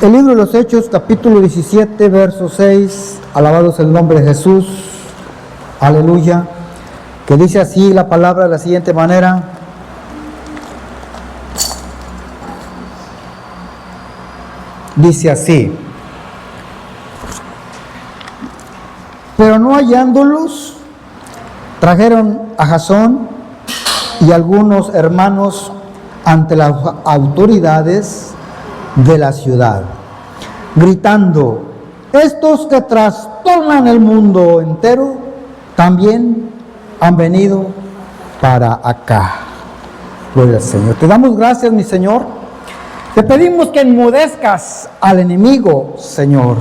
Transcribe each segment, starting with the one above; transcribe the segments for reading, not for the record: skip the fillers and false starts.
El libro de los Hechos, capítulo 17, verso 6, alabado sea el nombre de Jesús, aleluya, que dice así la palabra de la siguiente manera: dice así: pero no hallándolos, trajeron a Jasón y algunos hermanos ante las autoridades de la ciudad, gritando: estos que trastornan el mundo entero también han venido para acá. Gloria al Señor. Te damos gracias, mi Señor. Te pedimos que enmudezcas al enemigo, Señor,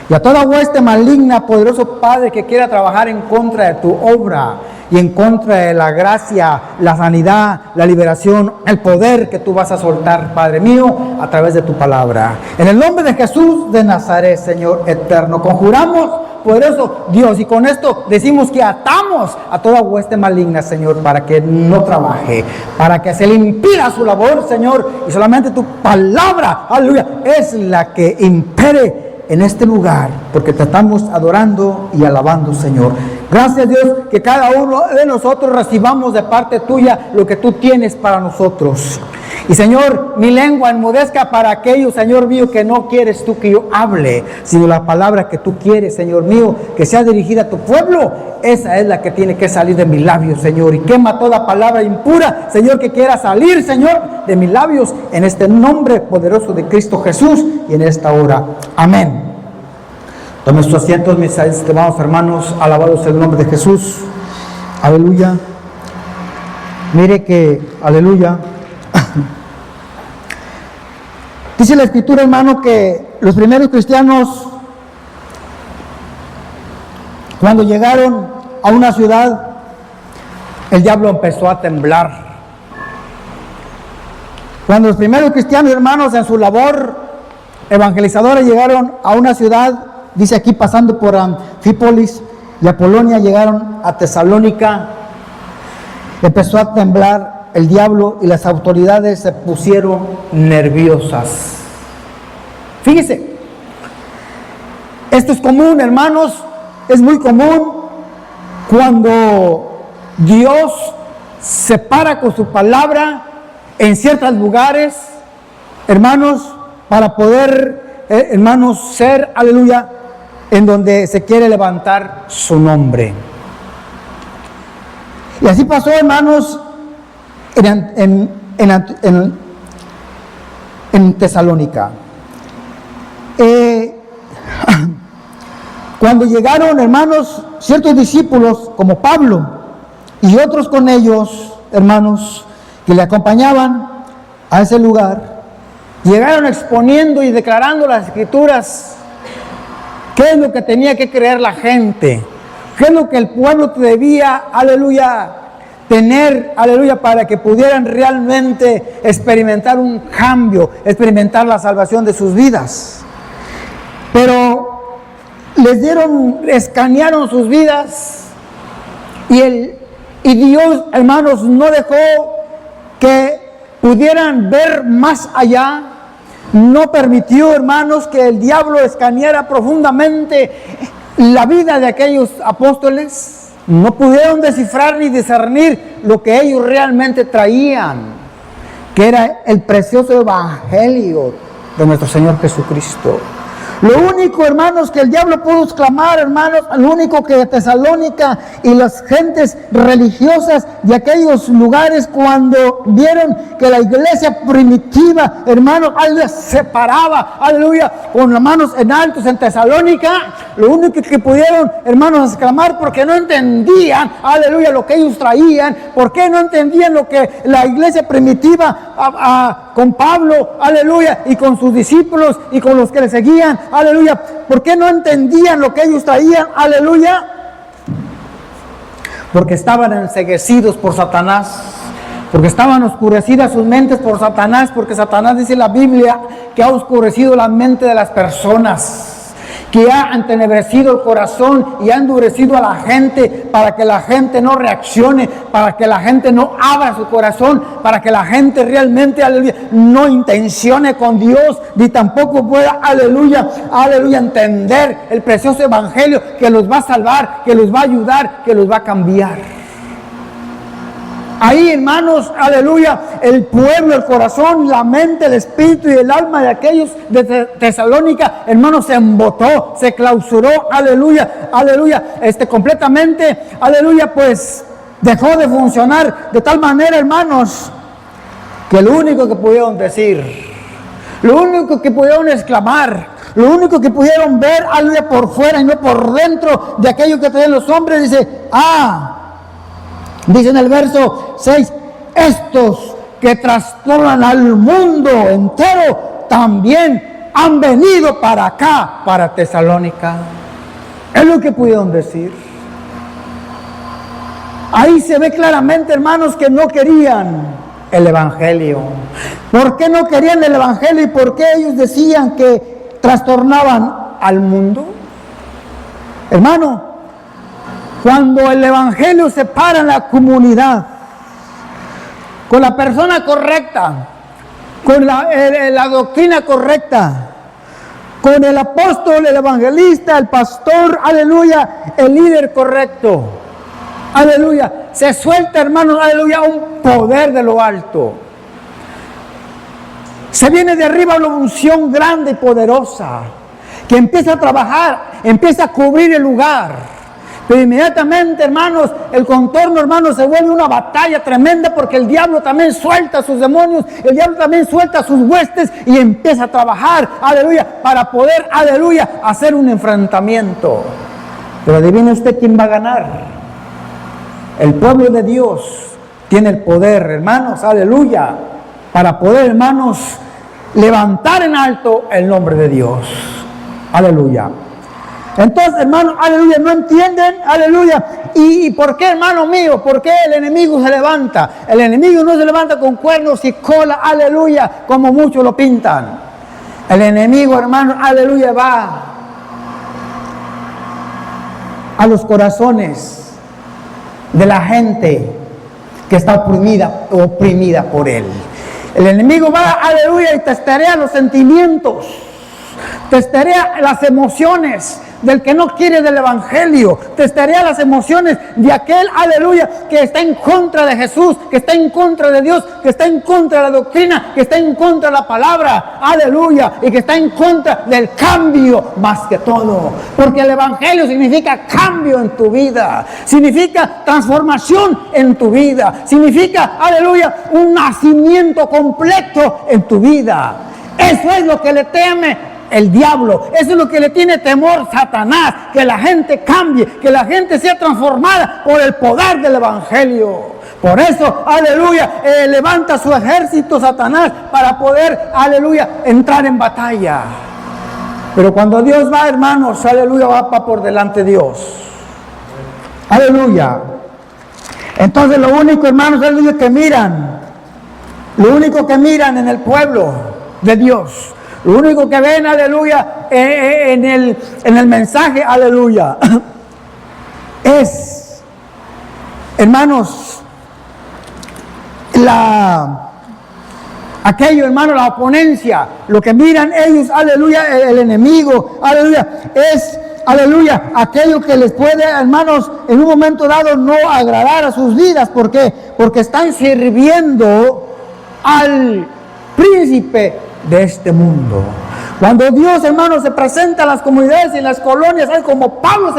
y a toda hueste maligna, poderoso Padre, que quiera trabajar en contra de tu obra y en contra de la gracia, la sanidad, la liberación, el poder que tú vas a soltar, Padre mío, a través de tu palabra. En el nombre de Jesús de Nazaret, Señor eterno, conjuramos, poderoso Dios, y con esto decimos que atamos a toda hueste maligna, Señor, para que no trabaje, para que se le impida su labor, Señor, y solamente tu palabra, aleluya, es la que impere en este lugar, porque te estamos adorando y alabando, Señor. Gracias, Dios, que cada uno de nosotros recibamos de parte tuya lo que tú tienes para nosotros. Y, Señor, mi lengua enmudezca para aquellos, Señor mío, que no quieres tú que yo hable, sino la palabra que tú quieres, Señor mío, que sea dirigida a tu pueblo. Esa es la que tiene que salir de mis labios, Señor. Y quema toda palabra impura, Señor, que quiera salir, Señor, de mis labios, en este nombre poderoso de Cristo Jesús y en esta hora. Amén. Tomen sus asientos, mis estimados hermanos, alabados sea el nombre de Jesús. Aleluya. Mire que, aleluya. Dice la Escritura, hermano, que los primeros cristianos, cuando llegaron a una ciudad, el diablo empezó a temblar. Cuando los primeros cristianos, hermanos, en su labor evangelizadora llegaron a una ciudad, dice aquí, pasando por Anfípolis y Apolonia, llegaron a Tesalónica, empezó a temblar el diablo y las autoridades se pusieron nerviosas. Fíjese, esto es común, hermanos, es muy común cuando Dios se para con su palabra en ciertos lugares, hermanos, para poder, hermanos, ser, aleluya, en donde se quiere levantar su nombre. Y así pasó, hermanos, en Tesalónica. Cuando llegaron, hermanos, ciertos discípulos como Pablo y otros con ellos, hermanos, que le acompañaban a ese lugar, llegaron exponiendo y declarando las Escrituras. ¿Qué es lo que tenía que creer la gente? ¿Qué es lo que el pueblo debía, aleluya, tener, aleluya, para que pudieran realmente experimentar un cambio, experimentar la salvación de sus vidas? Pero escanearon sus vidas y Dios, hermanos, no dejó que pudieran ver más allá. No permitió, hermanos, que el diablo escaneara profundamente la vida de aquellos apóstoles. No pudieron descifrar ni discernir lo que ellos realmente traían, que era el precioso evangelio de nuestro Señor Jesucristo. Lo único, hermanos, que el diablo pudo exclamar, hermanos, lo único que Tesalónica y las gentes religiosas de aquellos lugares, cuando vieron que la iglesia primitiva, hermanos, se paraba, aleluya, con las manos en altos en Tesalónica, lo único que pudieron, hermanos, exclamar, porque no entendían, aleluya, lo que ellos traían, porque no entendían lo que la iglesia primitiva con Pablo, aleluya, y con sus discípulos y con los que le seguían, aleluya, ¿por qué no entendían lo que ellos traían? Aleluya, porque estaban enceguecidos por Satanás, porque estaban oscurecidas sus mentes por Satanás, porque Satanás, dice la Biblia, que ha oscurecido la mente de las personas, que ha entenebrecido el corazón y ha endurecido a la gente para que la gente no reaccione, para que la gente no abra su corazón, para que la gente realmente, aleluya, no intencione con Dios, ni tampoco pueda, aleluya, aleluya, entender el precioso evangelio que los va a salvar, que los va a ayudar, que los va a cambiar. Ahí, hermanos, aleluya, el pueblo, el corazón, la mente, el espíritu y el alma de aquellos de Tesalónica, hermanos, se embotó, se clausuró, aleluya, aleluya, completamente, aleluya, pues dejó de funcionar de tal manera, hermanos, que lo único que pudieron decir, lo único que pudieron exclamar, lo único que pudieron ver, aleluya, por fuera y no por dentro de aquello que traen los hombres, dice en el verso 6, estos que trastornan al mundo entero también han venido para acá, para Tesalónica. Es lo que pudieron decir. Ahí se ve claramente, hermanos, que no querían el evangelio. ¿Por qué no querían el evangelio y por qué ellos decían que trastornaban al mundo? Hermano, cuando el evangelio se para en la comunidad, con la persona correcta, con la doctrina correcta, con el apóstol, el evangelista, el pastor, aleluya, el líder correcto, aleluya, se suelta, hermanos, aleluya, un poder de lo alto. Se viene de arriba una unción grande y poderosa, que empieza a trabajar, empieza a cubrir el lugar. Pero inmediatamente, hermanos, el contorno, hermanos, se vuelve una batalla tremenda porque el diablo también suelta sus demonios, el diablo también suelta sus huestes y empieza a trabajar, aleluya, para poder, aleluya, hacer un enfrentamiento. Pero adivine usted quién va a ganar. El pueblo de Dios tiene el poder, hermanos, aleluya, para poder, hermanos, levantar en alto el nombre de Dios. Aleluya. Entonces, hermanos, aleluya, no entienden, aleluya. ¿Y por qué, hermano mío? ¿Por qué el enemigo se levanta? El enemigo no se levanta con cuernos y cola, aleluya, como muchos lo pintan. El enemigo, hermano, aleluya, va a los corazones de la gente que está oprimida por él. El enemigo va, aleluya, y testarea los sentimientos, testarea las emociones del que no quiere del evangelio, testarea las emociones de aquel, aleluya, que está en contra de Jesús, que está en contra de Dios, que está en contra de la doctrina, que está en contra de la palabra, aleluya, y que está en contra del cambio más que todo, porque el evangelio significa cambio en tu vida, significa transformación en tu vida, significa, aleluya, un nacimiento completo en tu vida. Eso es lo que le teme el diablo, eso es lo que le tiene temor Satanás, que la gente cambie, que la gente sea transformada por el poder del evangelio. Por eso, aleluya, levanta su ejército Satanás para poder, aleluya, entrar en batalla. Pero cuando Dios va, hermanos, aleluya, va por delante de Dios. Aleluya. Entonces lo único, hermanos, aleluya, que miran, lo único que miran en el pueblo de Dios, lo único que ven, aleluya, en el mensaje, aleluya, es, hermanos, aquello, hermanos, la oponencia, lo que miran ellos, aleluya, el enemigo, aleluya, es, aleluya, aquello que les puede, hermanos, en un momento dado no agradar a sus vidas. ¿Por qué? Porque están sirviendo al príncipe de este mundo. Cuando Dios, hermanos, se presenta a las comunidades y en las colonias, ¿sabes? Como Pablo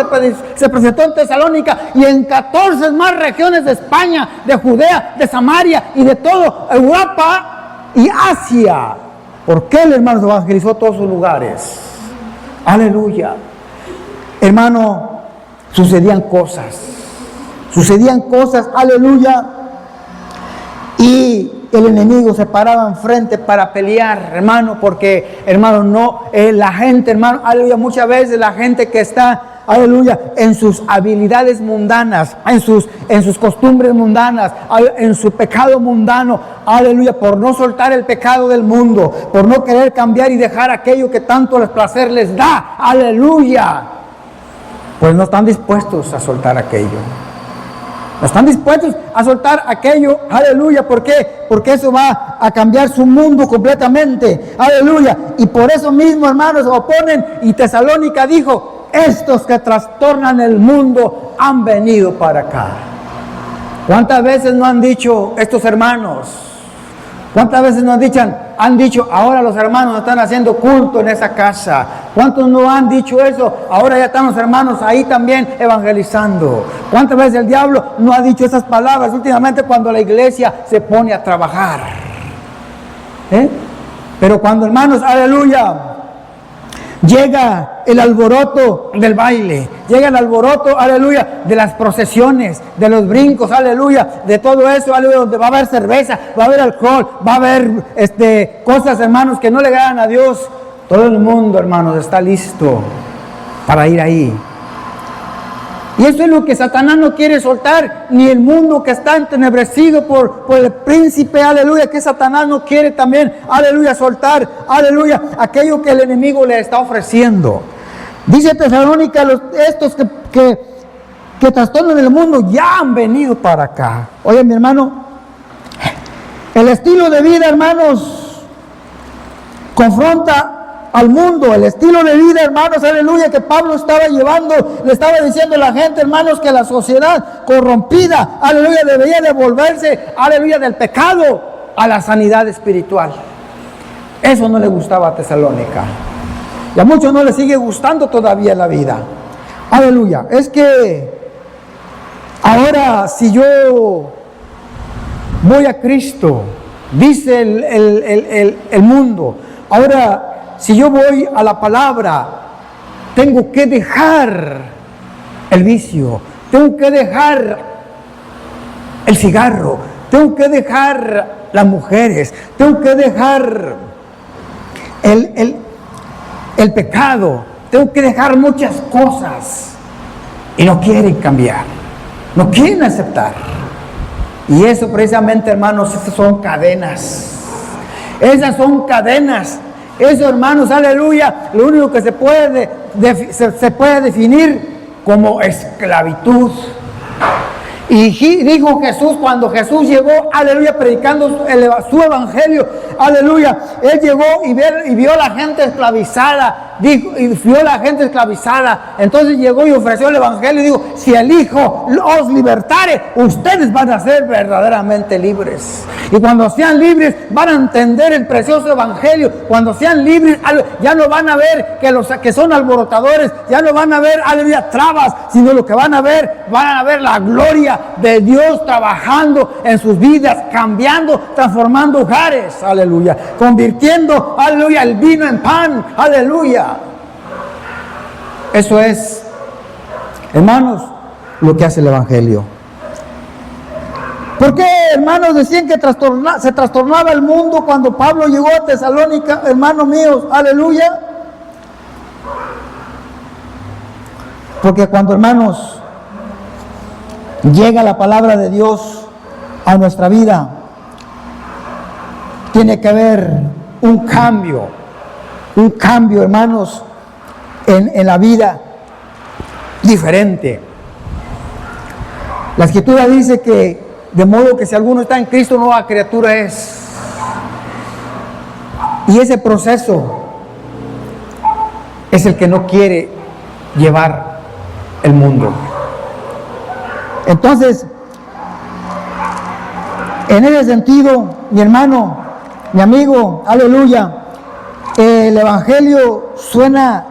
se presentó en Tesalónica y en 14 más regiones de España, de Judea, de Samaria y de todo Europa y Asia. ¿Por qué el hermano evangelizó todos sus lugares? Aleluya. Hermano, sucedían cosas, aleluya, y el enemigo se paraba enfrente para pelear, hermano, porque, hermano, no, la gente, hermano, aleluya, muchas veces la gente que está, aleluya, en sus habilidades mundanas, en sus costumbres mundanas, en su pecado mundano, aleluya, por no soltar el pecado del mundo, por no querer cambiar y dejar aquello que tanto placer les da, aleluya, pues no están dispuestos a soltar aquello. No están dispuestos a soltar aquello, aleluya. ¿Por qué? Porque eso va a cambiar su mundo completamente, aleluya. Y por eso mismo, hermanos, se oponen. Y Tesalónica dijo: estos que trastornan el mundo han venido para acá. ¿Cuántas veces no han dicho estos hermanos? ¿Cuántas veces nos han dicho, ahora los hermanos están haciendo culto en esa casa? ¿Cuántos no han dicho eso? Ahora ya están los hermanos ahí también evangelizando. ¿Cuántas veces el diablo no ha dicho esas palabras últimamente cuando la iglesia se pone a trabajar? Pero cuando, hermanos, aleluya, llega el alboroto del baile, llega el alboroto, aleluya, de las procesiones, de los brincos, aleluya, de todo eso, aleluya, donde va a haber cerveza, va a haber alcohol, va a haber cosas, hermanos, que no le agradan a Dios. Todo el mundo, hermanos, está listo para ir ahí. Y eso es lo que Satanás no quiere soltar, ni el mundo que está entenebrecido por el príncipe, aleluya, que Satanás no quiere también, aleluya, soltar, aleluya, aquello que el enemigo le está ofreciendo. Dice Tesalónica, estos que trastornan el mundo ya han venido para acá. Oye, mi hermano, el estilo de vida, hermanos, confronta al mundo, el estilo de vida, hermanos, aleluya, que Pablo estaba llevando, le estaba diciendo a la gente, hermanos, que la sociedad corrompida, aleluya, debería devolverse, aleluya, del pecado a la sanidad espiritual. Eso no le gustaba a Tesalónica, y a muchos no les sigue gustando todavía la vida, aleluya. Es que ahora, si yo voy a Cristo, dice el mundo, ahora, si yo voy a la palabra, tengo que dejar el vicio, tengo que dejar el cigarro, tengo que dejar las mujeres, tengo que dejar el pecado, tengo que dejar muchas cosas. Y no quieren cambiar, no quieren aceptar. Y eso precisamente, hermanos, esas son cadenas. Esas son cadenas. Eso, hermanos, aleluya, lo único que se puede definir como esclavitud. Y dijo Jesús, cuando Jesús llegó, aleluya, predicando su evangelio, aleluya, Él llegó y vio a la gente esclavizada, entonces llegó y ofreció el evangelio y dijo: si el Hijo os libertare, ustedes van a ser verdaderamente libres. Y cuando sean libres, van a entender el precioso evangelio. Cuando sean libres, ya no van a ver que los que son alborotadores, ya no van a ver, aleluya, trabas, sino lo que van a ver la gloria de Dios trabajando en sus vidas, cambiando, transformando hogares, aleluya, convirtiendo, aleluya, el vino en pan, aleluya. Eso es, hermanos, lo que hace el evangelio. ¿Por qué, hermanos, decían que se trastornaba el mundo cuando Pablo llegó a Tesalónica, hermanos míos, aleluya? Porque cuando, hermanos, llega la palabra de Dios a nuestra vida, tiene que haber un cambio, hermanos, en la vida diferente. La Escritura dice que de modo que si alguno está en Cristo, nueva criatura es. Y ese proceso es el que no quiere llevar el mundo. Entonces, en ese sentido, mi hermano, mi amigo, aleluya, el evangelio suena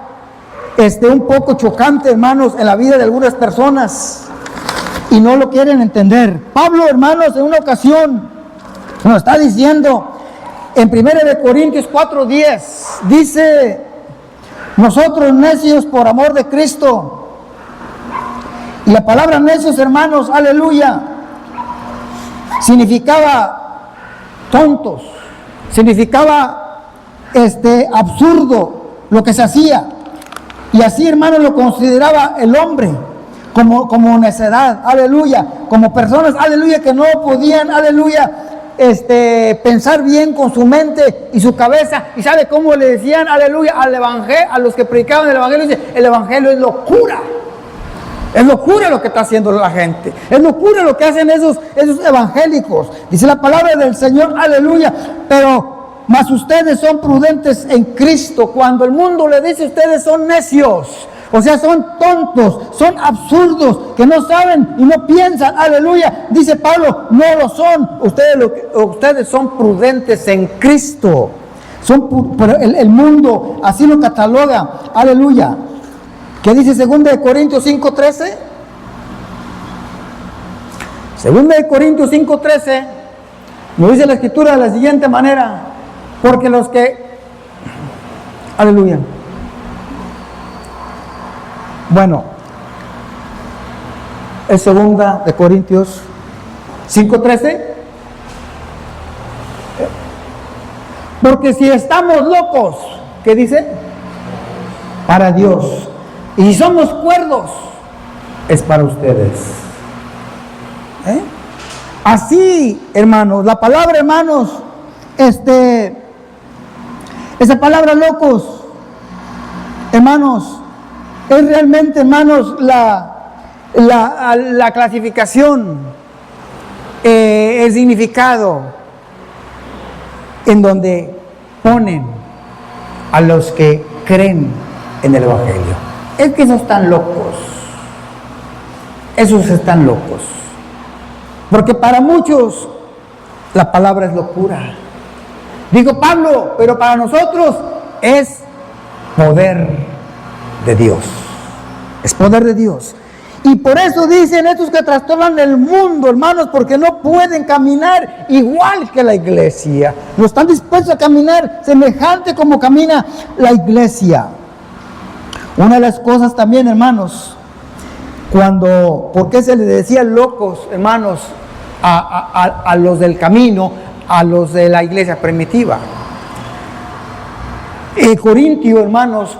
un poco chocante, hermanos, en la vida de algunas personas, y no lo quieren entender. Pablo, hermanos, en una ocasión nos está diciendo en 1 Corintios 4:10, dice: nosotros necios por amor de Cristo. Y la palabra necios, hermanos, aleluya, significaba tontos, significaba absurdo lo que se hacía. Y así, hermano, lo consideraba el hombre como necedad, aleluya, como personas, aleluya, que no podían, aleluya, pensar bien con su mente y su cabeza. ¿Y sabe cómo le decían, aleluya, al evangelio, a los que predicaban el evangelio? Dice, el evangelio es locura. Es locura lo que está haciendo la gente. Es locura lo que hacen esos evangélicos. Dice la palabra del Señor, aleluya. Pero más ustedes son prudentes en Cristo. Cuando el mundo le dice, ustedes son necios. O sea, son tontos, son absurdos, que no saben y no piensan, aleluya. Dice Pablo, no lo son. Ustedes son prudentes en Cristo. Pero el mundo así lo cataloga, aleluya. ¿Qué dice 2 Corintios 5:13? 2 Corintios 5:13 nos dice la escritura de la siguiente manera: porque los que, aleluya, bueno, es 2 Corintios 5:13, porque si estamos locos, ¿qué dice? Para Dios. Y si somos cuerdos, es para ustedes. Así, hermanos, la palabra, hermanos, esa palabra locos, hermanos, es realmente, hermanos, la clasificación, el significado en donde ponen a los que creen en el evangelio. Es que esos están locos. Esos están locos. Porque para muchos la palabra es locura. Dijo Pablo, pero para nosotros es poder de Dios. Es poder de Dios. Y por eso dicen estos que trastornan el mundo, hermanos, porque no pueden caminar igual que la iglesia. No están dispuestos a caminar semejante como camina la iglesia. Una de las cosas también, hermanos, ¿por qué se les decía locos, hermanos, a los del camino, a los de la iglesia primitiva? Corintio, hermanos,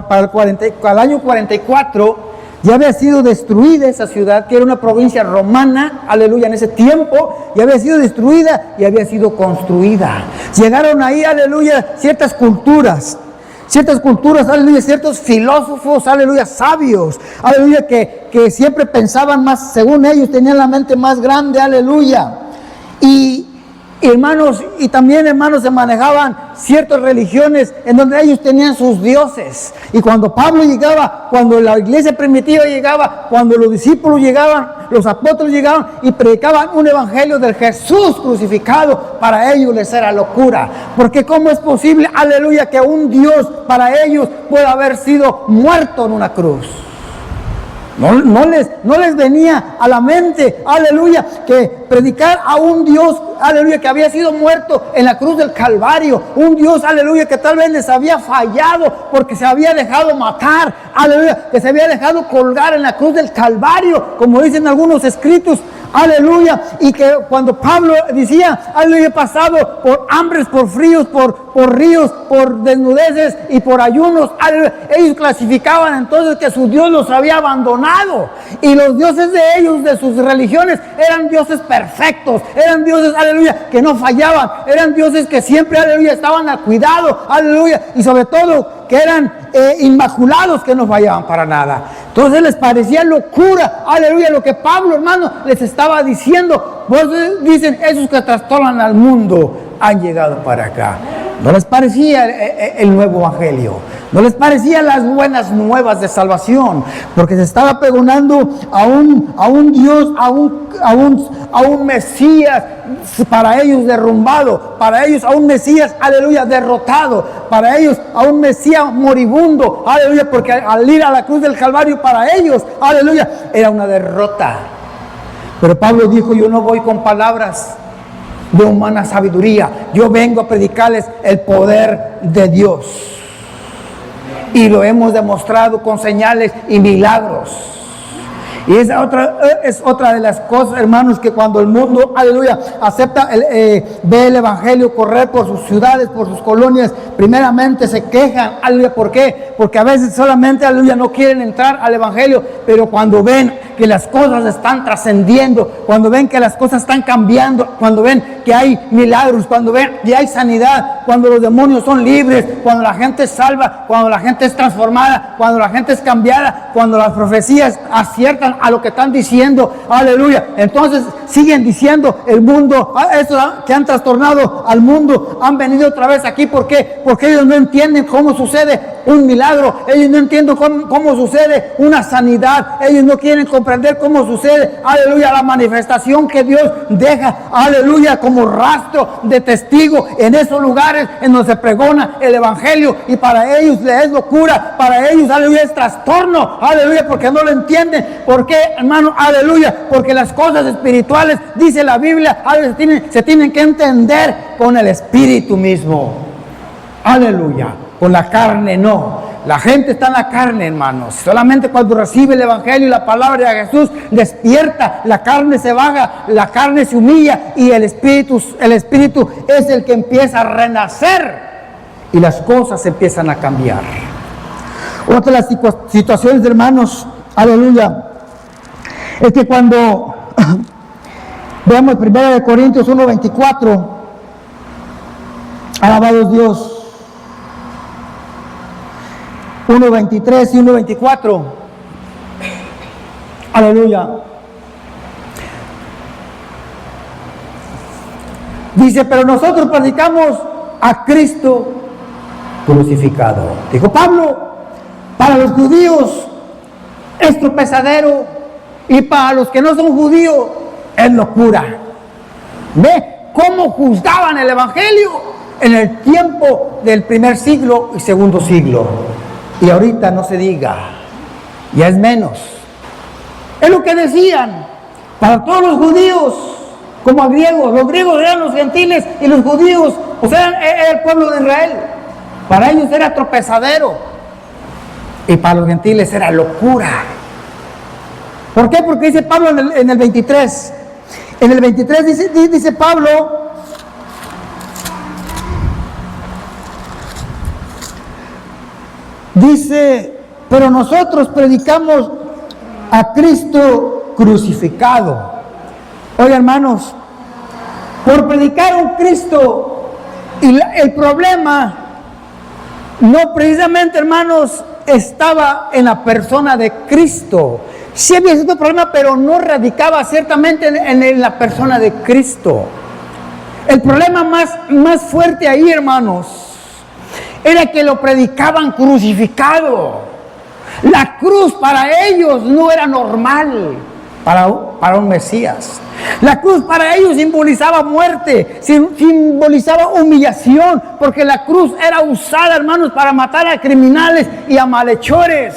para el año 44 ya había sido destruida esa ciudad, que era una provincia romana, aleluya, en ese tiempo, ya había sido destruida y había sido construida. Llegaron ahí, aleluya, ciertas culturas, aleluya, ciertos filósofos, aleluya, sabios, aleluya, que siempre pensaban más, según ellos, tenían la mente más grande, aleluya. Y hermanos, y también, hermanos, se manejaban ciertas religiones en donde ellos tenían sus dioses. Y cuando Pablo llegaba, cuando la iglesia primitiva llegaba, cuando los discípulos llegaban, los apóstoles llegaban y predicaban un evangelio del Jesús crucificado, para ellos les era locura. Porque ¿cómo es posible, aleluya, que un Dios para ellos pueda haber sido muerto en una cruz? No les venía a la mente, aleluya, que predicar a un Dios, aleluya, que había sido muerto en la cruz del Calvario, un Dios, aleluya, que tal vez les había fallado porque se había dejado matar, aleluya, que se había dejado colgar en la cruz del Calvario, como dicen algunos escritos, aleluya, y que cuando Pablo decía, aleluya, pasado por hambres, por fríos, por ríos, por desnudeces y por ayunos, aleluya, ellos clasificaban entonces que su Dios los había abandonado, y los dioses de ellos, de sus religiones, eran dioses perfectos, eran dioses, aleluya, que no fallaban, eran dioses que siempre, aleluya, estaban al cuidado, aleluya, y sobre todo que eran inmaculados, que no fallaban para nada. Entonces les parecía locura, aleluya, lo que Pablo, hermano, les estaba diciendo. Pues dicen, esos que trastornan al mundo han llegado para acá. No les parecía el nuevo evangelio, no les parecían las buenas nuevas de salvación, porque se estaba pregonando a un Dios, a un Mesías para ellos derrumbado, para ellos a un Mesías, aleluya, derrotado, para ellos a un Mesías moribundo, aleluya, porque al ir a la cruz del Calvario para ellos, aleluya, era una derrota. Pero Pablo dijo, yo no voy con palabras de humana sabiduría, yo vengo a predicarles el poder de Dios, y lo hemos demostrado con señales y milagros. Y esa es otra de las cosas, hermanos, que cuando el mundo, aleluya, acepta, ve el evangelio correr por sus ciudades, por sus colonias, primeramente se quejan, aleluya. ¿Por qué? Porque a veces solamente, aleluya, no quieren entrar al evangelio, pero cuando ven que las cosas están trascendiendo, cuando ven que las cosas están cambiando, cuando ven que hay milagros, cuando ven que hay sanidad, cuando los demonios son libres, cuando la gente es salva, cuando la gente es transformada, cuando la gente es cambiada, cuando las profecías aciertan a lo que están diciendo, aleluya, entonces siguen diciendo el mundo, eso que han trastornado al mundo, han venido otra vez aquí. ¿Por qué? Porque ellos no entienden cómo sucede un milagro, ellos no entienden cómo sucede una sanidad, ellos no quieren comprender cómo sucede, aleluya, la manifestación que Dios deja, aleluya, como rastro de testigo en esos lugares en donde se pregona el evangelio, y para ellos les es locura, para ellos, aleluya, es trastorno, aleluya, porque no lo entienden. ¿Por qué, hermano? Aleluya, porque las cosas espirituales, dice la Biblia, se tienen que entender con el espíritu mismo, aleluya, con la carne no. La gente está en la carne, hermanos. Solamente cuando recibe el evangelio y la palabra de Jesús, despierta, la carne se baja, la carne se humilla, y el espíritu es el que empieza a renacer y las cosas empiezan a cambiar. Otra de las situaciones, hermanos, aleluya, es que cuando veamos 1 Corintios 1:24, alabado Dios, 1:23 y 1:24, aleluya, dice: pero nosotros predicamos a Cristo crucificado. Dijo Pablo: para los judíos es tropezadero, y para los que no son judíos es locura. ¿Ve cómo juzgaban el evangelio en el tiempo del primer siglo y segundo siglo? Y ahorita no se diga, ya es menos. Es lo que decían para todos los judíos como a griegos. Los griegos eran los gentiles y los judíos, o sea, era el pueblo de Israel. Para ellos era tropezadero y para los gentiles era locura. ¿Por qué? Porque dice Pablo en el 23. En el 23 dice Pablo: dice, pero nosotros predicamos a Cristo crucificado. Oye, hermanos, por predicar a un Cristo, y el problema no precisamente, hermanos, estaba en la persona de Cristo. Sí había cierto problema, pero no radicaba ciertamente en la persona de Cristo. El problema más fuerte ahí, hermanos, era que lo predicaban crucificado. La cruz para ellos no era normal para un Mesías. La cruz para ellos simbolizaba muerte, simbolizaba humillación, porque la cruz era usada, hermanos, para matar a criminales y a malhechores.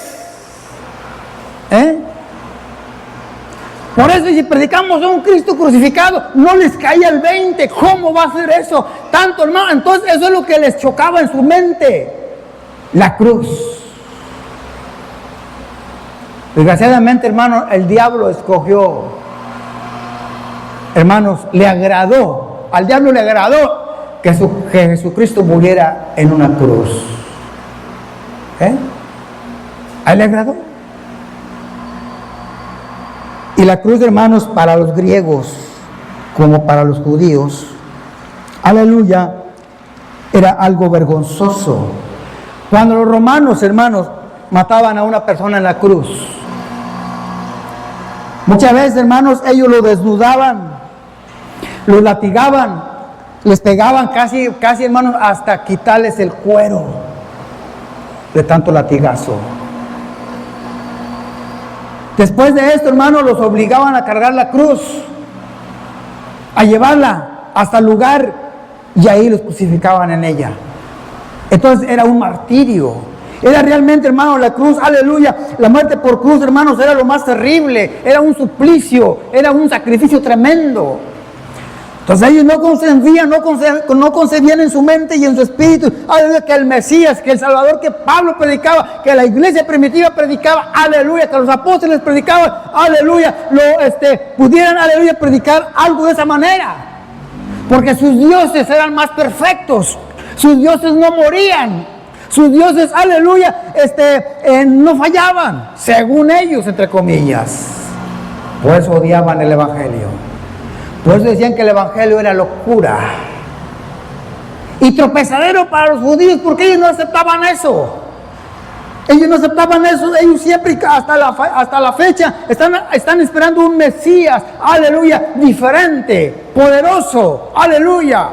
Por eso, si predicamos a un Cristo crucificado, no les caía el 20. ¿Cómo va a ser eso? Tanto, hermano. Entonces, eso es lo que les chocaba en su mente: la cruz. Desgraciadamente, hermano, el diablo escogió, hermanos, al diablo le agradó que Jesucristo muriera en una cruz. ¿A él le agradó? Y la cruz, hermanos, para los griegos como para los judíos, aleluya, era algo vergonzoso. Cuando los romanos, hermanos, mataban a una persona en la cruz, muchas veces, hermanos, ellos lo desnudaban, lo latigaban, les pegaban casi, hermanos, hasta quitarles el cuero de tanto latigazo. Después de esto, hermanos, los obligaban a cargar la cruz, a llevarla hasta el lugar, y ahí los crucificaban en ella. Entonces era un martirio. Era realmente, hermanos, la cruz, aleluya, la muerte por cruz, hermanos, era lo más terrible. Era un suplicio, era un sacrificio tremendo. Entonces ellos no concebían en su mente y en su espíritu, aleluya, que el Mesías, que el Salvador que Pablo predicaba, que la iglesia primitiva predicaba, aleluya, que los apóstoles predicaban, aleluya, pudieran, aleluya, predicar algo de esa manera. Porque sus dioses eran más perfectos, sus dioses no morían, sus dioses, aleluya, no fallaban, según ellos, entre comillas. Por eso odiaban el Evangelio. Por eso decían que el Evangelio era locura y tropezadero para los judíos, porque ellos no aceptaban eso. Ellos no aceptaban eso. Ellos siempre, hasta la fecha, están esperando un Mesías, aleluya, diferente, poderoso, aleluya.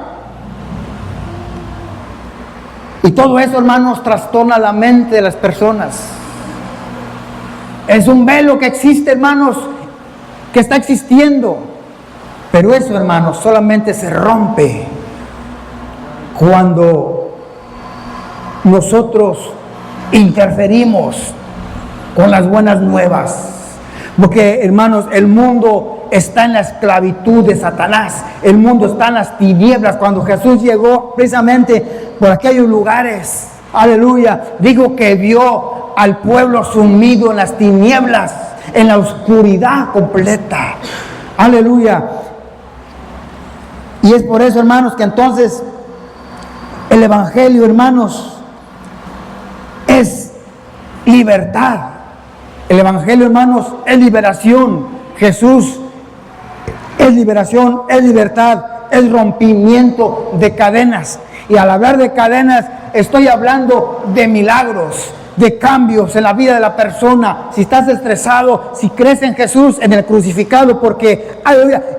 Y todo eso, hermanos, trastorna la mente de las personas. Es un velo que existe, hermanos, que está existiendo. Pero eso, hermanos, solamente se rompe cuando nosotros interferimos con las buenas nuevas. Porque, hermanos, el mundo está en la esclavitud de Satanás. El mundo está en las tinieblas. Cuando Jesús llegó precisamente por aquellos lugares, aleluya, digo que vio al pueblo sumido en las tinieblas, en la oscuridad completa. Aleluya. Y es por eso, hermanos, que entonces el Evangelio, hermanos, es libertad. El Evangelio, hermanos, es liberación. Jesús es liberación, es libertad, es rompimiento de cadenas. Y al hablar de cadenas, estoy hablando de milagros, de cambios en la vida de la persona. Si estás estresado, si crees en Jesús, en el crucificado, porque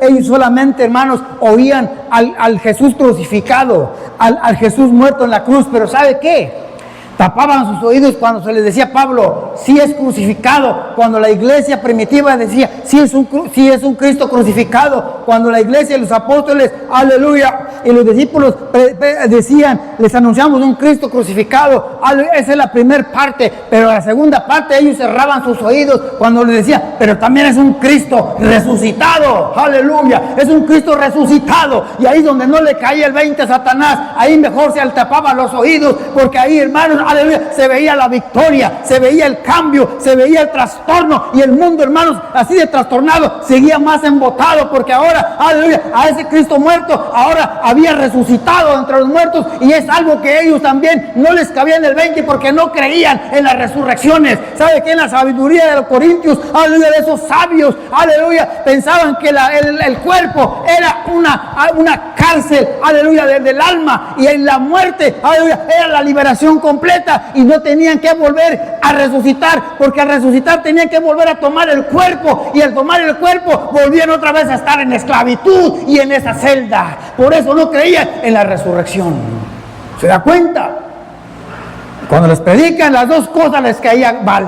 ellos solamente, hermanos, oían al Jesús crucificado, al Jesús muerto en la cruz, pero ¿sabe qué? Tapaban sus oídos cuando se les decía Pablo, sí es crucificado. Cuando la iglesia primitiva decía, sí es un Cristo crucificado. Cuando la iglesia y los apóstoles, aleluya, y los discípulos decían, les anunciamos un Cristo crucificado. Esa es la primera parte, pero la segunda parte ellos cerraban sus oídos cuando les decía, pero también es un Cristo resucitado. Aleluya, es un Cristo resucitado. Y ahí donde no le caía el 20 a Satanás, ahí mejor se le tapaban los oídos, porque ahí, hermanos, aleluya, se veía la victoria, se veía el cambio, se veía el trastorno, y el mundo, hermanos, así de trastornado, seguía más embotado, porque ahora, aleluya, a ese Cristo muerto, ahora había resucitado entre los muertos, y es algo que ellos también no les cabía en el 20, porque no creían en las resurrecciones. ¿Sabe qué? En la sabiduría de los corintios, aleluya, de esos sabios, aleluya, pensaban que el cuerpo era una cárcel, aleluya, del alma, y en la muerte, aleluya, era la liberación completa, y no tenían que volver a resucitar, porque al resucitar tenían que volver a tomar el cuerpo, y al tomar el cuerpo volvían otra vez a estar en esclavitud y en esa celda. Por eso no creían en la resurrección. ¿Se da cuenta? Cuando les predican, las dos cosas les caía mal.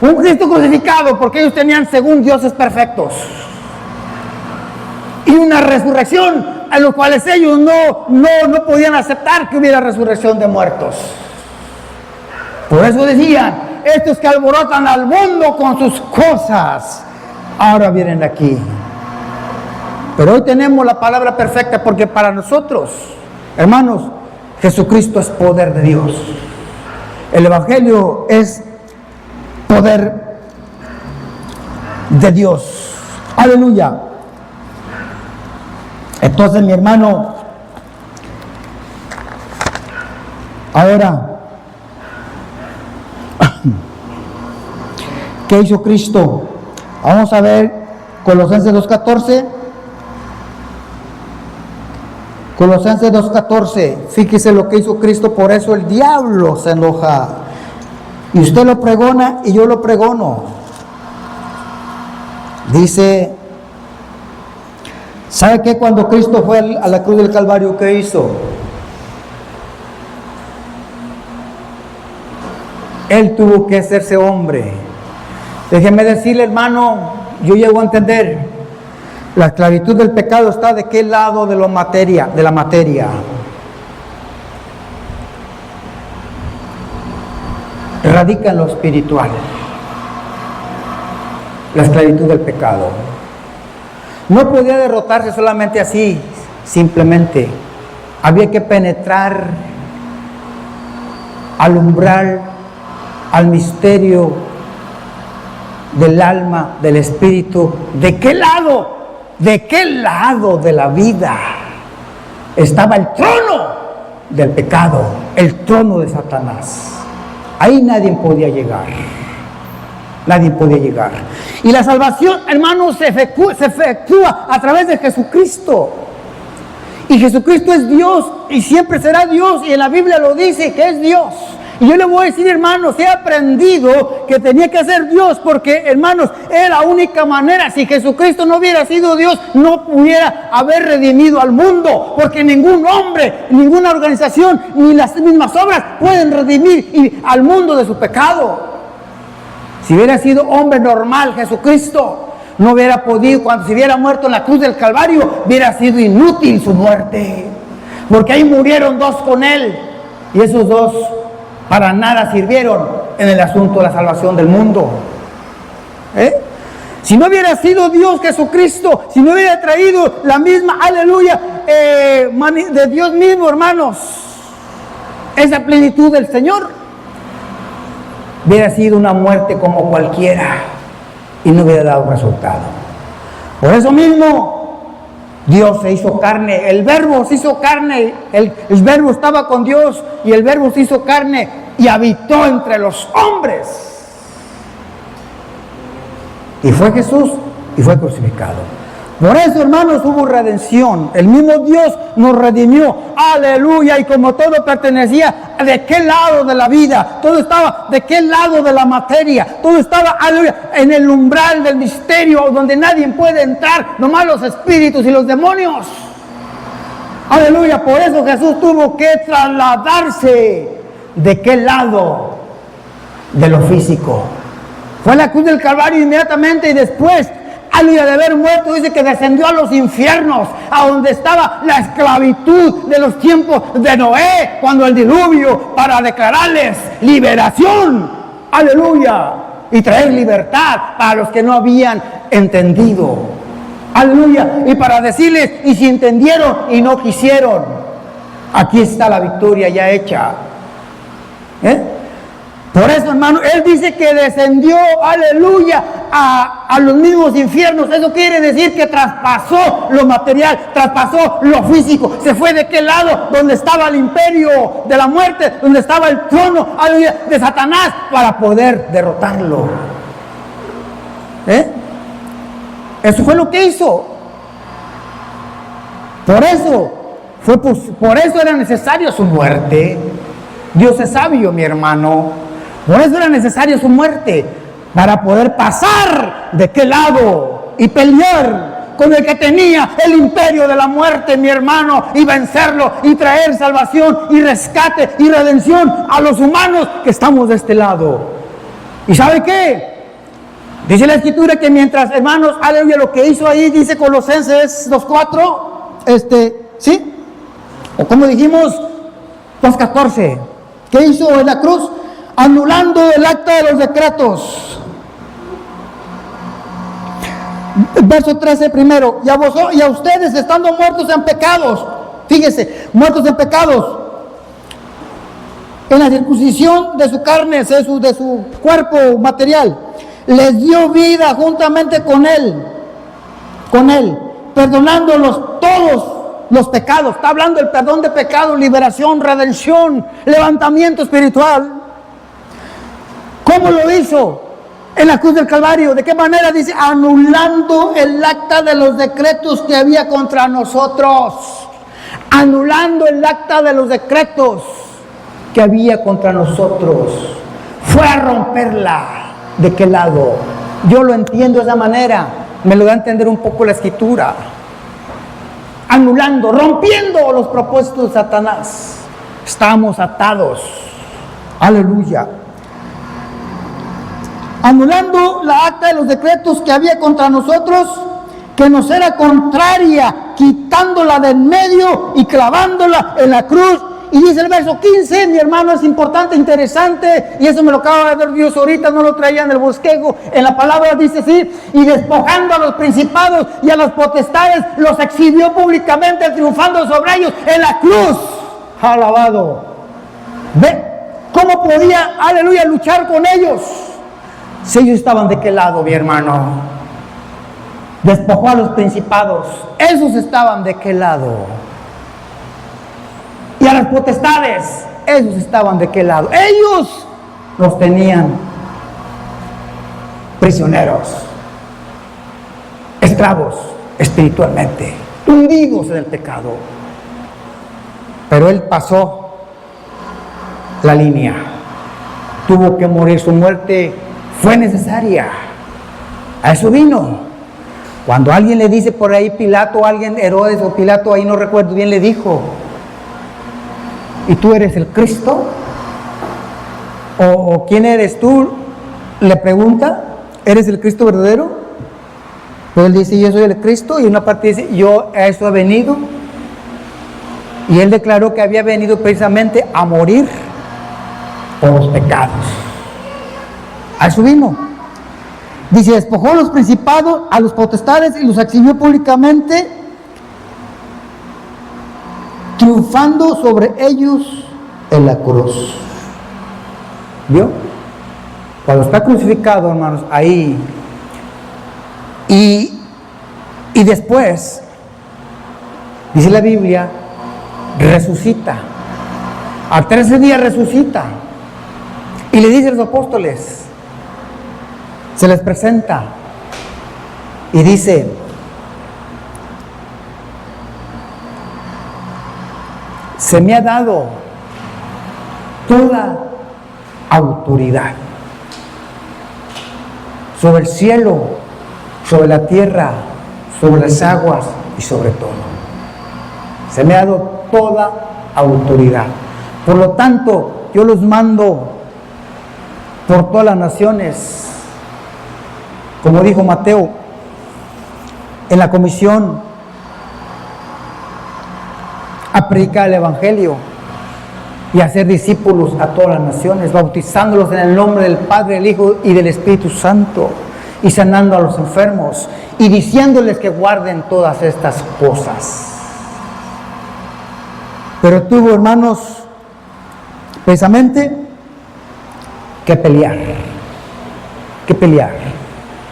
Un Cristo crucificado, porque ellos tenían según dioses perfectos, y una resurrección a los cuales ellos no podían aceptar que hubiera resurrección de muertos. Por eso decían, estos que alborotan al mundo con sus cosas, ahora vienen aquí. Pero hoy tenemos la palabra perfecta, porque para nosotros, hermanos, Jesucristo es poder de Dios. El Evangelio es poder de Dios. Aleluya. Entonces, mi hermano, ahora, ¿qué hizo Cristo? Vamos a ver Colosenses 2:14. Colosenses 2:14. Fíjese lo que hizo Cristo, por eso el diablo se enoja. Y usted lo pregona y yo lo pregono. Dice, ¿sabe qué? Cuando Cristo fue a la cruz del Calvario, ¿qué hizo? Él tuvo que hacerse hombre. Déjeme decirle, hermano, yo llego a entender, la esclavitud del pecado está de qué lado de la materia. Radica en lo espiritual. La esclavitud del pecado. No podía derrotarse solamente así, simplemente. Había que penetrar al umbral, al misterio del alma, del espíritu. ¿De qué lado? ¿De qué lado de la vida estaba el trono del pecado, el trono de Satanás? Ahí nadie podía llegar. Nadie podía llegar. Y la salvación, hermanos, se efectúa a través de Jesucristo. Y Jesucristo es Dios y siempre será Dios. Y en la Biblia lo dice que es Dios. Y yo le voy a decir, hermanos, he aprendido que tenía que ser Dios porque, hermanos, era la única manera. Si Jesucristo no hubiera sido Dios, no pudiera haber redimido al mundo. Porque ningún hombre, ninguna organización, ni las mismas obras pueden redimir al mundo de su pecado. Si hubiera sido hombre normal Jesucristo, no hubiera podido, cuando se hubiera muerto en la cruz del Calvario, hubiera sido inútil su muerte. Porque ahí murieron dos con él. Y esos dos para nada sirvieron en el asunto de la salvación del mundo. Si no hubiera sido Dios Jesucristo, si no hubiera traído la misma, aleluya, de Dios mismo, hermanos, esa plenitud del Señor, hubiera sido una muerte como cualquiera y no hubiera dado resultado. Por eso mismo Dios se hizo carne, el Verbo se hizo carne, el Verbo estaba con Dios y el Verbo se hizo carne y habitó entre los hombres. Y fue Jesús y fue crucificado. Por eso, hermanos, hubo redención. El mismo Dios nos redimió. Aleluya. Y como todo pertenecía, ¿de qué lado de la vida? Todo estaba, ¿de qué lado de la materia? Todo estaba, aleluya, en el umbral del misterio, donde nadie puede entrar, nomás los espíritus y los demonios. Aleluya. Por eso Jesús tuvo que trasladarse. ¿De qué lado? De lo físico. Fue a la cruz del Calvario inmediatamente y después, aleluya, de haber muerto, dice que descendió a los infiernos, a donde estaba la esclavitud de los tiempos de Noé, cuando el diluvio, para declararles liberación, aleluya, y traer libertad para los que no habían entendido, aleluya, y para decirles, y si entendieron y no quisieron, aquí está la victoria ya hecha. Por eso, hermano, Él dice que descendió, aleluya, a los mismos infiernos. Eso quiere decir que traspasó lo material, traspasó lo físico. Se fue de qué lado, donde estaba el imperio de la muerte, donde estaba el trono, aleluya, de Satanás, para poder derrotarlo. Eso fue lo que hizo. Por eso era necesario su muerte. Dios es sabio, mi hermano. Por eso era necesario su muerte, para poder pasar de qué lado y pelear con el que tenía el imperio de la muerte, mi hermano, y vencerlo y traer salvación y rescate y redención a los humanos que estamos de este lado. ¿Y sabe qué? Dice la Escritura que mientras, hermanos, aleluya, lo que hizo ahí, dice Colosenses 2:4, ¿sí? O como dijimos, 2:14. ¿Qué hizo en la cruz? Anulando el acta de los decretos. Verso 13 primero. Y a ustedes, estando muertos en pecados, fíjese, muertos en pecados, en la circuncisión de su carne, de su cuerpo material, les dio vida juntamente con Él, perdonándolos todos los pecados. Está hablando del perdón de pecados, liberación, redención, levantamiento espiritual. ¿Cómo lo hizo? En la cruz del Calvario. ¿De qué manera? Dice, anulando el acta de los decretos que había contra nosotros. Anulando el acta de los decretos que había contra nosotros. Fue a romperla. ¿De qué lado? Yo lo entiendo de esa manera. Me lo da a entender un poco la Escritura. Anulando, rompiendo los propósitos de Satanás. Estamos atados. Aleluya. Anulando la acta de los decretos que había contra nosotros, que nos era contraria, quitándola de en medio y clavándola en la cruz, Y dice el verso 15, mi hermano, es importante, interesante, y eso me lo acaba de ver Dios ahorita, no lo traía en el bosquejo. En la palabra dice así: y despojando a los principados y a las potestades, los exhibió públicamente, triunfando sobre ellos en la cruz. Alabado. ¿Ve cómo podía, aleluya, luchar con ellos? Si ellos estaban de qué lado, mi hermano. Despojó a los principados, esos estaban de qué lado. Y a las potestades, esos estaban de qué lado. Ellos los tenían prisioneros, esclavos espiritualmente, hundidos en el pecado. Pero él pasó la línea, tuvo que morir, su muerte fue necesaria. A eso vino. Cuando alguien le dice por ahí, Pilato, alguien, Herodes o Pilato, ahí no recuerdo bien, le dijo: ¿y tú eres el Cristo? ¿O quién eres tú? Le pregunta: ¿eres el Cristo verdadero? Pues él dice: yo soy el Cristo. Y una parte dice: yo a eso he venido. Y él declaró que había venido precisamente a morir por los pecados. A eso vino. Dice: despojó a los principados, a los potestades, y los exhibió públicamente, triunfando sobre ellos en la cruz. ¿Vio? Cuando está crucificado, hermanos, ahí, y después, dice la Biblia, resucita. Al 13 días resucita. Y le dice a los apóstoles, se les presenta y dice: se me ha dado toda autoridad sobre el cielo, sobre la tierra, sobre las aguas y sobre todo. Se me ha dado toda autoridad. Por lo tanto, yo los mando por todas las naciones, como dijo Mateo en la comisión, a predicar el Evangelio y a hacer discípulos a todas las naciones, bautizándolos en el nombre del Padre, del Hijo y del Espíritu Santo, y sanando a los enfermos y diciéndoles que guarden todas estas cosas. Pero tuvo, hermanos, precisamente que pelear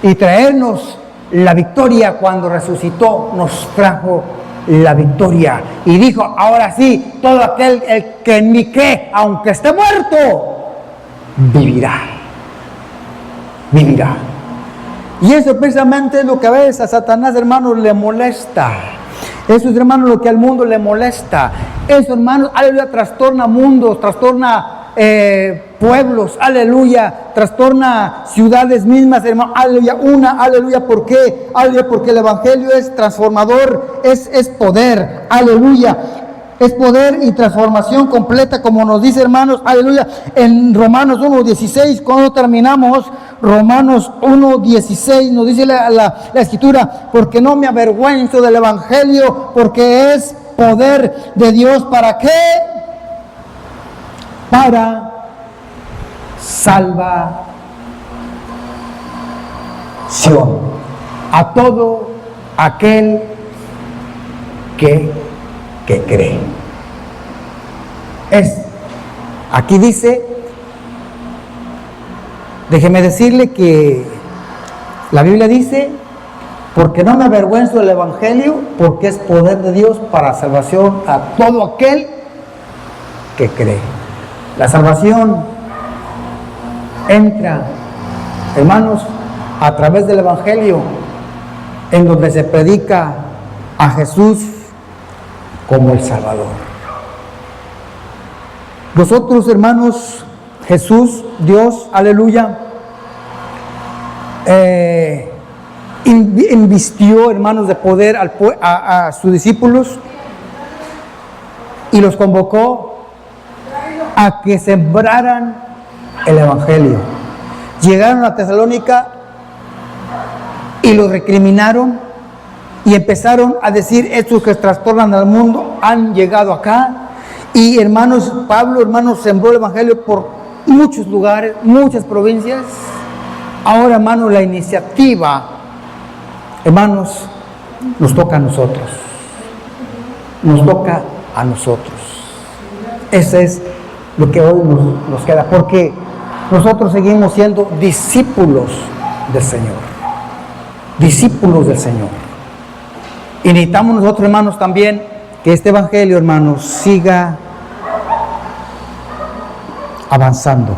y traernos la victoria. Cuando resucitó, nos trajo la victoria y dijo: ahora sí, todo aquel el que en mí cree, aunque esté muerto, vivirá. Y eso precisamente es lo que a veces a Satanás, hermanos, le molesta. Eso es, hermanos, lo que al mundo le molesta. Eso, hermanos, aleluya, trastorna mundos, trastorna pueblos, aleluya, trastorna ciudades mismas, hermano, aleluya, aleluya, ¿por qué? Aleluya, porque el Evangelio es transformador, es poder, aleluya, es poder y transformación completa, como nos dice, hermanos, aleluya, en Romanos 1:16, cuando terminamos, Romanos 1:16, nos dice la Escritura: porque no me avergüenzo del Evangelio, porque es poder de Dios, ¿para qué? Para salvación a todo aquel que cree. Aquí dice, déjeme decirle que la Biblia dice: porque no me avergüenzo del Evangelio, porque es poder de Dios para salvación a todo aquel que cree. La salvación entra, hermanos, a través del Evangelio, en donde se predica a Jesús como el Salvador. Nosotros, hermanos, Jesús, Dios, aleluya, invistió, hermanos, de poder a sus discípulos y los convocó a que sembraran el Evangelio. Llegaron a Tesalónica y los recriminaron y empezaron a decir: estos que trastornan al mundo han llegado acá Y hermanos, Pablo, hermanos, sembró el Evangelio por muchos lugares, muchas provincias. Ahora, hermanos, la iniciativa, hermanos, nos toca a nosotros. Nos toca a nosotros. Eso es lo que hoy nos queda, porque nosotros seguimos siendo discípulos del Señor. Discípulos del Señor. Y necesitamos nosotros, hermanos, también que este Evangelio, hermanos, siga avanzando.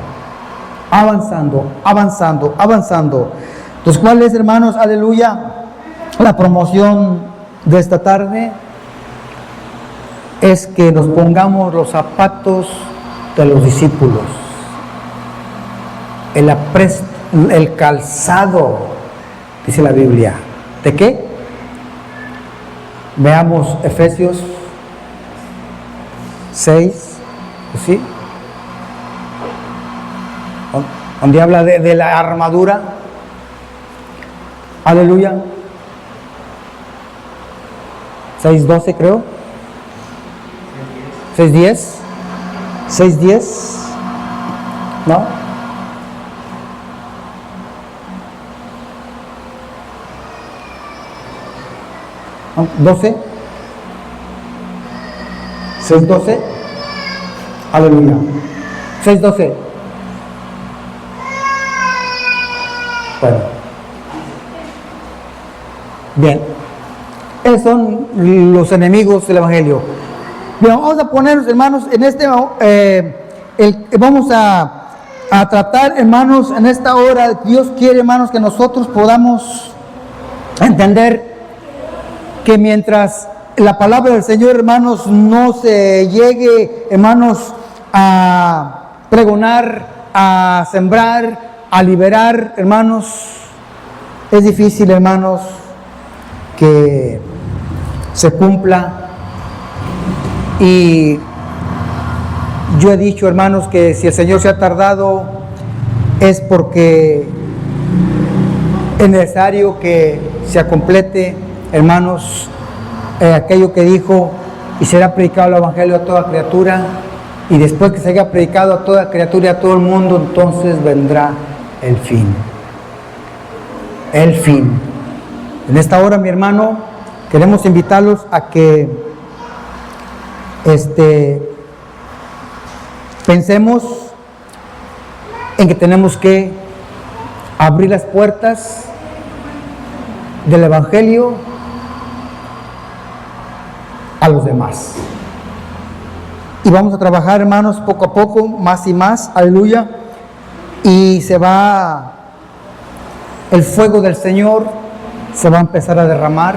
Entonces, ¿cuál es, hermanos? Aleluya. La promoción de esta tarde es que nos pongamos los zapatos de los discípulos, el calzado, dice la Biblia. ¿De qué? Veamos Efesios 6, ¿sí? Donde habla de la armadura. Aleluya. 6:12 creo. 6:10. 6:10. ¿No? ¿12? 6:12. Aleluya. 6:12. Bueno. Bien. Esos son los enemigos del Evangelio. Bien, vamos a ponernos, hermanos, en este, vamos a tratar, hermanos, en esta hora. Dios quiere, hermanos, que nosotros podamos entender que mientras la palabra del Señor, hermanos, no se llegue, hermanos, a pregonar, a sembrar, a liberar, hermanos, es difícil, hermanos, que se cumpla. Y yo he dicho, hermanos, que si el Señor se ha tardado es porque es necesario que se complete, hermanos, aquello que dijo: y será predicado el Evangelio a toda criatura, y después que se haya predicado a toda criatura y a todo el mundo, entonces vendrá el fin. El fin. En esta hora, mi hermano, queremos invitarlos a que pensemos en que tenemos que abrir las puertas del Evangelio a los demás. Y vamos a trabajar, hermanos, poco a poco, más y más, aleluya. Y el fuego del Señor se va a empezar a derramar.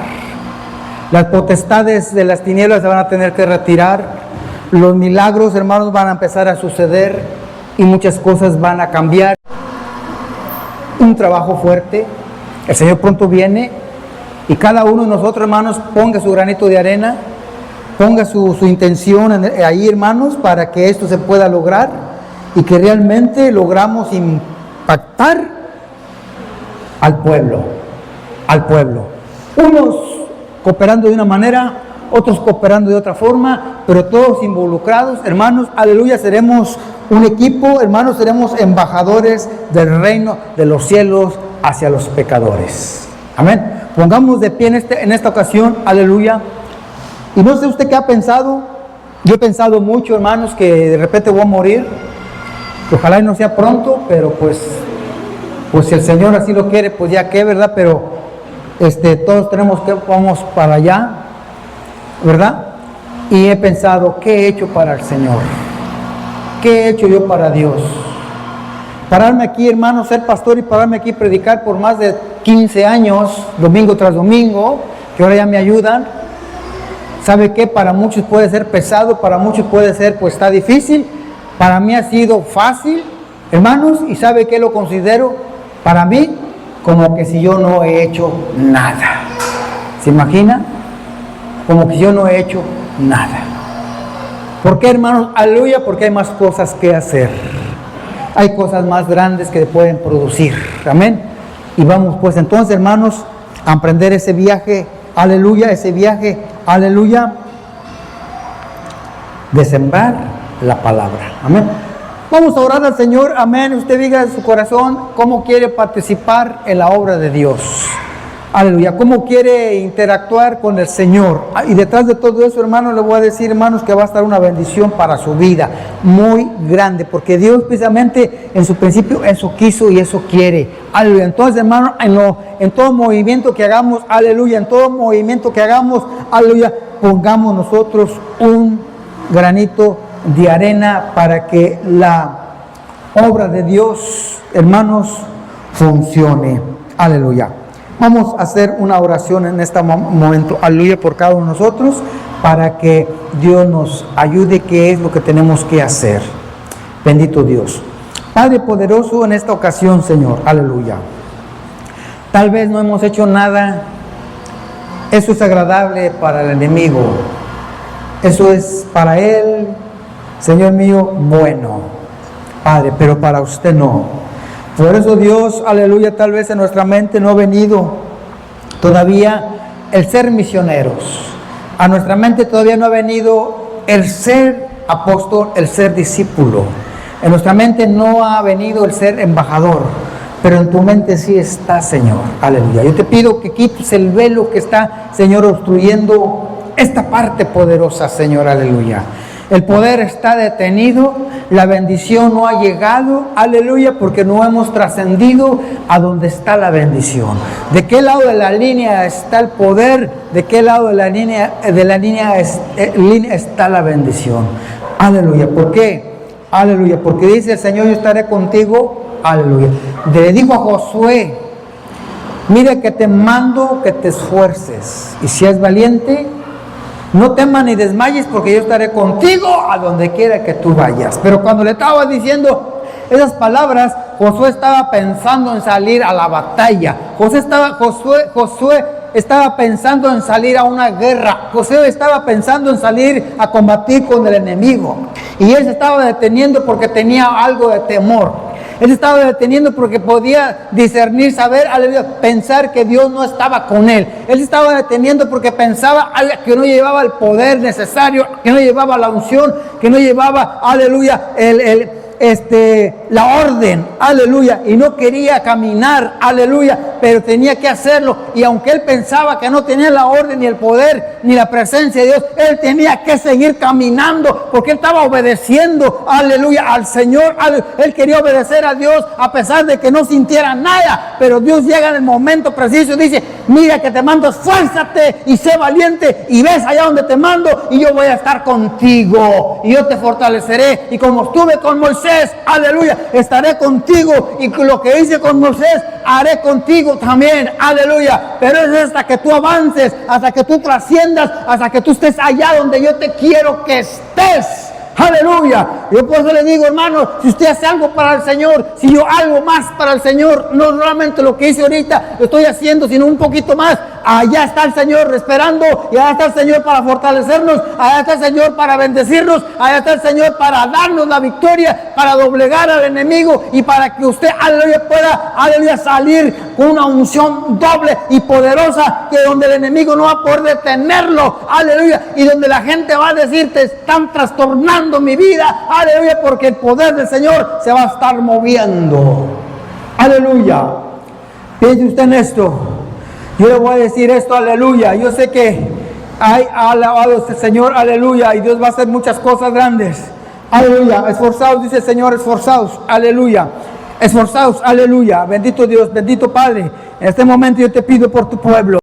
Las potestades de las tinieblas se van a tener que retirar. Los milagros, hermanos, van a empezar a suceder y muchas cosas van a cambiar. Un trabajo fuerte. El Señor pronto viene y cada uno de nosotros, hermanos, ponga su granito de arena, ponga su intención ahí, hermanos, para que esto se pueda lograr y que realmente logramos impactar al pueblo. Unos cooperando de una manera, otros cooperando de otra forma, pero todos involucrados, hermanos, aleluya, seremos un equipo, hermanos, seremos embajadores del reino de los cielos hacia los pecadores. Amén. Pongamos de pie en esta ocasión, aleluya. Y no sé usted qué ha pensado. Yo he pensado mucho, hermanos, que de repente voy a morir, que ojalá y no sea pronto, pero pues si el Señor así lo quiere, pues ya que, ¿verdad? Pero todos tenemos que vamos para allá, ¿verdad? Y he pensado, ¿qué he hecho para el Señor? ¿Qué he hecho yo para Dios? Pararme aquí, hermano, ser pastor y pararme aquí predicar por más de 15 años, domingo tras domingo, que ahora ya me ayudan. ¿Sabe qué? Para muchos puede ser pesado, para muchos puede ser, pues está difícil. Para mí ha sido fácil, hermanos, y ¿sabe qué lo considero? Para mí, como que si yo no he hecho nada. ¿Se imagina? Como que yo no he hecho nada. ¿Por qué, hermanos? Aleluya, porque hay más cosas que hacer. Hay cosas más grandes que pueden producir. Amén. Y vamos pues entonces, hermanos, a emprender ese viaje. Aleluya, ese viaje. Aleluya. de sembrar la palabra. Amén. Vamos a orar al Señor. Amén. Usted diga en su corazón cómo quiere participar en la obra de Dios. Aleluya. ¿Cómo quiere interactuar con el Señor? Y detrás de todo eso, hermanos, le voy a decir, hermanos, que va a estar una bendición para su vida muy grande, porque Dios precisamente en su principio eso quiso y eso quiere. Aleluya. Entonces, hermanos, en todo movimiento que hagamos, aleluya, en todo movimiento que hagamos, aleluya, pongamos nosotros un granito de arena para que la obra de Dios, hermanos, funcione. Aleluya. Vamos a hacer una oración en este momento, aleluya, por cada uno de nosotros, para que Dios nos ayude, qué es lo que tenemos que hacer. Bendito Dios. Padre poderoso, en esta ocasión, Señor, aleluya. Tal vez no hemos hecho nada, eso es agradable para el enemigo, eso es para él, Señor mío, bueno, Padre, pero para usted no. Por eso Dios, aleluya, tal vez en nuestra mente no ha venido todavía el ser misioneros. A nuestra mente todavía no ha venido el ser apóstol, el ser discípulo. En nuestra mente no ha venido el ser embajador, pero en tu mente sí está, Señor. Aleluya. Yo te pido que quites el velo que está, Señor, obstruyendo esta parte poderosa, Señor. Aleluya. El poder está detenido, la bendición no ha llegado, aleluya, porque no hemos trascendido a donde está la bendición. ¿De qué lado de la línea está el poder? ¿De qué lado de la línea está la bendición? Aleluya. ¿Por qué? Aleluya. Porque dice el Señor, yo estaré contigo. Aleluya. Le dijo a Josué, mira que te mando que te esfuerces y seas valiente. No temas ni desmayes, porque yo estaré contigo a donde quiera que tú vayas. Pero cuando le estaba diciendo esas palabras, Josué estaba pensando en salir a la batalla. Josué estaba pensando en salir a una guerra. Josué estaba pensando en salir a combatir con el enemigo. Y él se estaba deteniendo porque tenía algo de temor. Él se estaba deteniendo porque podía discernir, saber, aleluya, pensar que Dios no estaba con él. Él se estaba deteniendo porque pensaba que no llevaba el poder necesario, que no llevaba la unción, que no llevaba, aleluya, la orden, aleluya, y no quería caminar, aleluya, pero tenía que hacerlo. Y aunque él pensaba que no tenía la orden, ni el poder, ni la presencia de Dios, él tenía que seguir caminando, porque él estaba obedeciendo, aleluya, al Señor. Él quería obedecer a Dios a pesar de que no sintiera nada, pero Dios llega en el momento preciso y dice, mira que te mando, esfuérzate y sé valiente y ves allá donde te mando y yo voy a estar contigo y yo te fortaleceré, y como estuve con Moisés, aleluya, estaré contigo, y lo que hice con Moisés haré contigo también, aleluya. Pero es hasta que tú avances, hasta que tú trasciendas, hasta que tú estés allá donde yo te quiero que estés. Aleluya. Yo por eso le digo, hermano, si usted hace algo para el Señor, si yo hago más para el Señor, no solamente lo que hice ahorita, lo estoy haciendo, sino un poquito más. Allá está el Señor esperando, y allá está el Señor para fortalecernos, allá está el Señor para bendecirnos, allá está el Señor para darnos la victoria, para doblegar al enemigo, y para que usted, aleluya, pueda, aleluya, salir con una unción doble y poderosa, que donde el enemigo no va a poder detenerlo, aleluya, y donde la gente va a decir, te están trastornando mi vida, aleluya, porque el poder del Señor se va a estar moviendo, aleluya. Piense usted en esto. Yo le voy a decir esto, aleluya. Yo sé que hay alabado este Señor, aleluya, y Dios va a hacer muchas cosas grandes, aleluya. Esforzados, dice el Señor, esforzados, aleluya. Esforzados, aleluya. Bendito Dios, bendito Padre. En este momento yo te pido por tu pueblo.